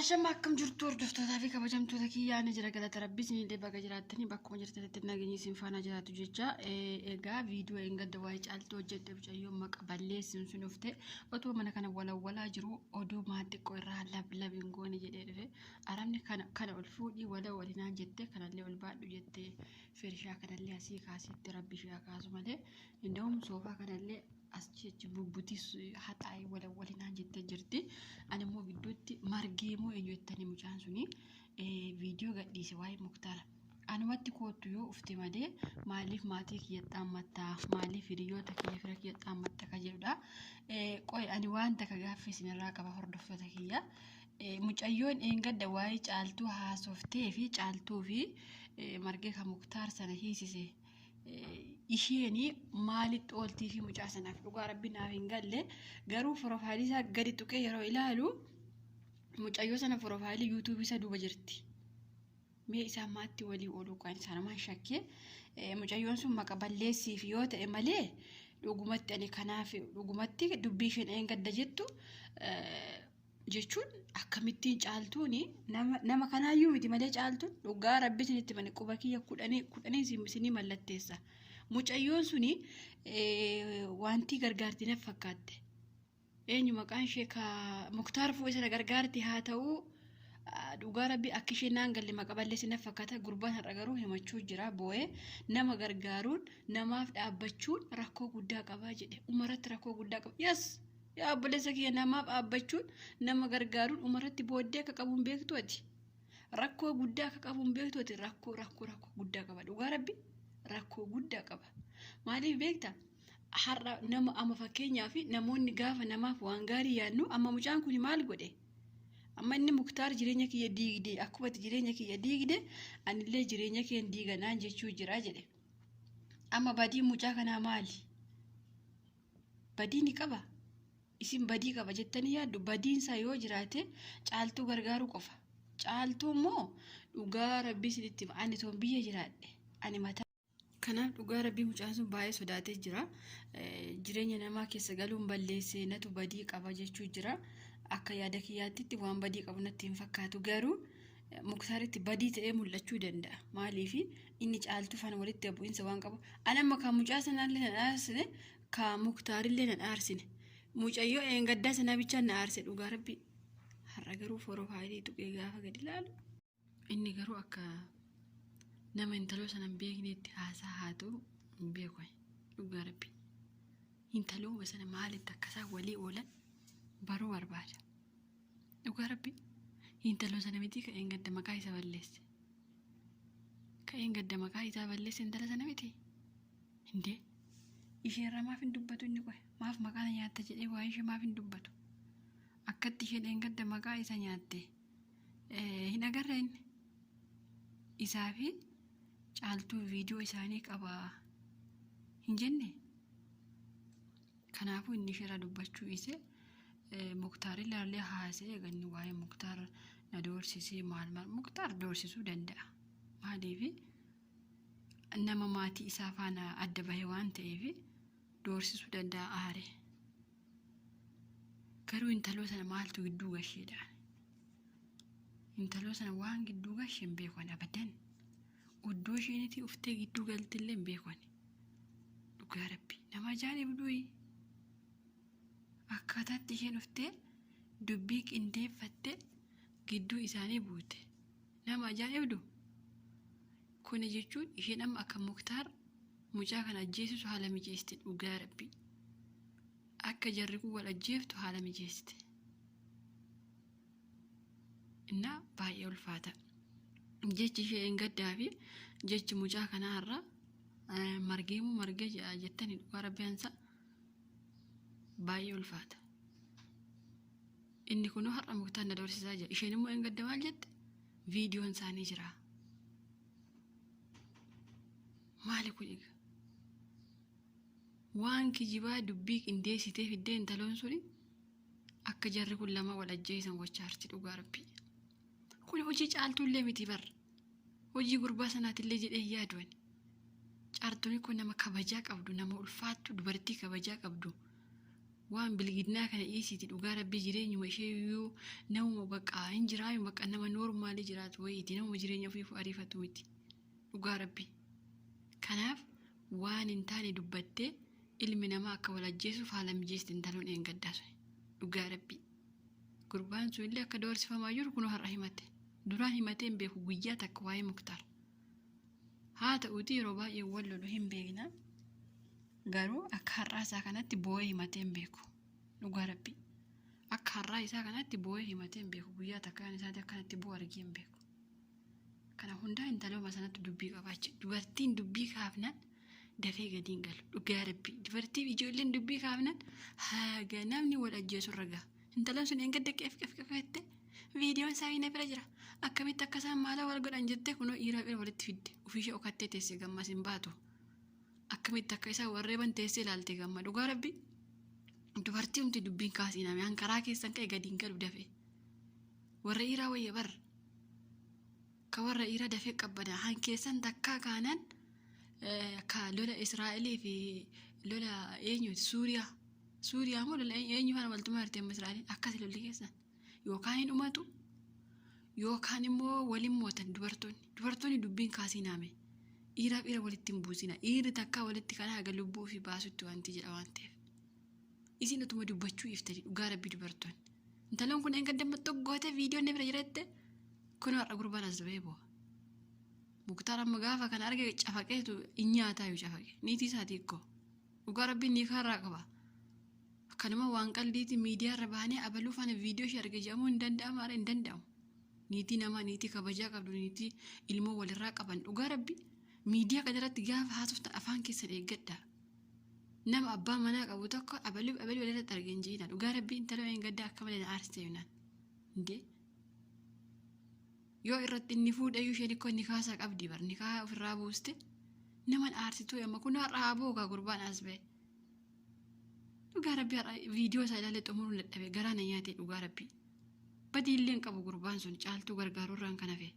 Ashama akkam jirtu hordoftoota fi kabajamtoota kiyyaa jira galata rabbii sinillee bakka jiraattanii bakkuma jirtanitti nageenyi isin faana jiraatu jecha egaa viidiyoo eeggadda waa'ee caaltuu hojjedhe mucayyoo maqa balleessin sun ufte otoo mana kana walawwalaa jiru oduu maaddiqqoo irraa labiin goone jedhee dhufe arabni kana ol fuudhii walinaan jette kanallee ol baadhu jette firshaa kanallee asii kaasitti rabbi ishee kaasu malee inda'um soofaa kanallee asjechi bubbutis haxaa'ee walinaan jette jirti. Ani immoo gidduutti margeemoo eenyuuttanii mucaan suni viidiyoo gadhiise waa'ee Muktaara. Anumatti kootu yoo ufte malee maaliif maatii kiyya xaammattaa maaliif hiriyoota kiyya fira kiyya xaammatta ka jedhudha. Qoy ani waan takka gaaffii isinirraa qaba hordoftoota kiyya. Mucayyoon eeggadda waa'ee caaltuu haasoftee fi caaltuu fi margee kan Muktaar sana hiisise. Isheeni maalitti ooltii fi mucaa sanaaf dhugaa rabbi naaf hin galle garuu profaayilii isaa gadi tuqee yeroo ilaalu mucayyoo sana profaayilii yuutuubii isa duuba jirti. Mee isaa maatti walii ooluu kan isaanimaan shakkee mucayyoon sun maqa balleessiif yoo ta'e malee dhugumatti ani kanaaf dhugumatti dubbii isheen eeggadda jettu jechuun akkamittiin caaltuuni nama kanaayyuu miti malee caaltuun dhugaa rabbi isinitti mane quba kiyya kudhanii isinii mallatteessa. Mucayyoon suni wanti gargaartii naaf fakkaatte. Eenyu maqaan ishee ka Muktaar fuudhee sana gargaartii haa ta'u dhugaa rabbi akka isheen naan galle maqa balleessi naaf fakkaata. Gurbaan har'a garuu himachuu jira boo'ee nama gargaaruun namaaf dhaabbachuun rakkoo guddaa qabaa jedhe umarratti rakkoo guddaa qaba. Yes yaa obboleessa kiyya namaaf dhaabbachuun nama gargaaruun umarratti booddee akka qabuun beektu ati. Rakkoo guddaa akka qabuun beektu ati rakkoo guddaa qaba dhugaa rabbi. Rakkoo guddaa qaba. Maaliif beektaa? Har'a nama amma fakkeenyaaf namoonni gaafa namaaf waan gaarii yaadnu amma mucaan kun maal godhe? Amma inni Muktaar jireenya kiyya diigde akkuma jireenya kiyya diigde anillee jireenya kiyya diiganaan jechuu jira jedhe. Amma badiin mucaa kanaa maali? Badii ni qaba. Isin badii qaba jettanii yaaddu badiinsaa yoo jiraate caaltuu gargaaruu qofa. Caaltuu immoo dhugaa rabbii isinitti ani toon biyya jiraadhe ani mataa. Kanaaf dhugaa rabbii mucaan sun baay'ee sodaatee jira. Jireenya namaa keessa galuun balleessee natu badii qaba jechuu jira. Akka yaada kiyyaatti waan badii qabu natti hin fakkaatu garuu Muktaaritti badii ta'ee mul'achuu danda'a. Maaliif inni caaltuu fana walitti bu'iinsa waan qabu. Ani amma kan mucaa sanaallee na dhaarsine kan Muktaarillee na dhaarsine. Mucayyoo eeggaddaa sana bichaan na aarse dhugaa rabbii. Har'a garuu profaayilii tuqee gaafa gadi ilaalu. Inni garuu akka nama intaloo sana hin beeknetti haasaa haa ta'u hin beeku dhugaa rabbi. Intaloo sana maalitti akkasaa walii oolan baruu barbaada. Dhugaa rabbi intaloo sana miti ka eeggadda maqaa isa balleesse. Ka eeggadda maqaa isaa balleesse intala sana miti. Hindee isheen irraa maaf hin dubbatu inni qoe maaf maqaa nyaatta jedhee waa'ee ishee maaf hin dubbatu. Akkatti isheen eeggadda maqaa isa nyaatte hin agarre inni isaa fi caaltuu viidiyoo isaanii qaba hin jenne. Kanaafuu inni ishee dubbachuu ise Muktaarillee haasee ganni waa'ee Muktaar na doorsisee maal Muktaar doorsisuu danda'a. Maaliif nama maatii isaa faana adda bahee waan ta'eef doorsisuu danda'a aare. Garuu intaloo sana maaltu gidduu gasheedha. Intaloo sana waan gidduu gashee hin beekan abadan. Oddoo isheenitti uftee gidduu galtillee hin beekan. Dhugaa rabbi nama ajaa'ibduu akkaataatti isheen uftee dubbii qindeeffatte gidduu isaanii buute. Nama ajaa'ibdu. Kun jechuun isheen amma akka Muktaar mucaa kana ajjeesisu haala mijeessite dhugaa rabbi. Akka jarri kun wal ajjeeftu haala mijeessite. Innaa baay'ee ulfaata. Jechi ishee eeggaddaa fi jechi mucaa kanaarra margee jettanii dhugaa rabbiinsa baay'ee ulfaata. Inni kun har'a Muktaar na doorsisaa jira. Isheen immoo eeggadda maal jette? Viidiyoon isaanii jira. Maali kun egaa? Waan kijibaa dubbii qindeessitee fiddee intaloon suni akka jarri kun lama wal ajjeesan gochaa jirti dhugaa rabbii. Kun hojii caaltuullee miti bar. Hojii gurbaa sanaatillee jedhee yaaduun. Caaltuun kun nama kabajaa qabdu, nama ulfaattu, dubartii kabajaa qabdu. waan bilgidnaa kana dhiisiiti dhugaa rabbii jireenyuma ishee iyyuu nama bakka hin jiraayu bakka nama noormaalii jiraatu wayiiti nama jireenya ofii ariifatu miti dhugaa rabbii. Kanaaf waan hin taane dubbattee ilmi namaa akka wal ajjeesuuf haala mijeessi intaloon eeggaddaas dhugaa rabbii. Gurbaan sun illee akka doorsifamaa jiru kun har'a himate. Duraan himatee hin beeku guyyaa takka waa'ee Muktaar. Haa ta'uuti yeroo baay'ee wal lolu hin beekna. Garuu akka har'aa isaa kanatti boo'ee himatee hin beeku. Dhugaa rabbii. Akka har'aa isaa kanatti boo'ee himatee hin beeku. Guyyaa takka isaatti akkanatti boo'u argee hin beeku. Kana hundaa intalooma sanatti dubbii qabaacha. Dubartiin dubbii kaafnaan dafee gadi hin galu. Dhugaa rabbii. Dubartiin ijoolleen dubbii kaafnaan haga namni wal ajjeesu irra gaha. Intalaan sun eeggadda qeeffette viidiyoon isaa hin bira jira. Akkamitti akka isaan maala wal godhan jettee kunoo dhiiraa bira walitti fidde. Ofiishee okattee teessee gammas hin baatu. Akkamitti akka isaa warreeban teessee ilaalte gamma. Dhugaa rabbii. Dubartii humti dubbiin kaasiiname hankaraa keessan ka'e gadi hin galu dafee. Warra dhiiraa wayya barra. Ka warra dhiiraa dafee qabbada. Han keessan takkaa kaanaan ka lola Israa'elii fi lola eenyuti Suuriyaa. Suuriyaa moo lola eenyu faana waltuma hirteen Israa'eliin akkasi lolli keessan. Yookaan hin dhumatu. Yookaan immoo waliin mootan dubartoonni. Dubartoonni dubbiin kaasiiname. Dhiiraa dhiira walitti hin buusina. Dhiirri takkaa walitti kana haga lubbuu fi baasutti wanti jedha waan ta'eef. Isin utuma dubbachuu iftanii dhugaa rabbii dubartoonni. Intaloon kun eeggadda maxxoggootee viidiyoon bira jiratte kun har'a gurbaan as dabee bu'a. Muktaar amma gaafa kana arge cafaqeetu hin nyaataa yoo cafaqe. Niitii isaatii ikkoo. Dhugaa rabbiin ni kaarraa qaba. Akkanuma waan qalliitii miidiyaa irra baanee abaluu faana viidiyoo ishee arge jedhamuu hin danda'amu haala hin danda'amu. Niitii namaa niitii kabajaa qabdu niitii ilmoo walirraa qaban dhugaa rabbii. Miidiyaa kanarratti gaafa haasoftan afaan keessan eeggadha. Nama abbaa manaa qabu tokko abaluu walirratti argeen jeena dhugaa rabbii intala eeggaddaa akka malee na aarsite yoonan. Indee yoo irratti inni fuudhayyuu isheen ikkoo inni kaasaa qabdi bar ni kaa ofirraa buuste nama aarsituu amma kun har'a haboo kaa gurbaan as ba'e. Dhugaa rabbii har'a viidiyoo isaa ilaalee xumuruun dadhabee garaa na nyaatee dhugaa rabbii. Badii illee hin qabu gurbaan sun caaltuu gargaaruurraan kan hafe.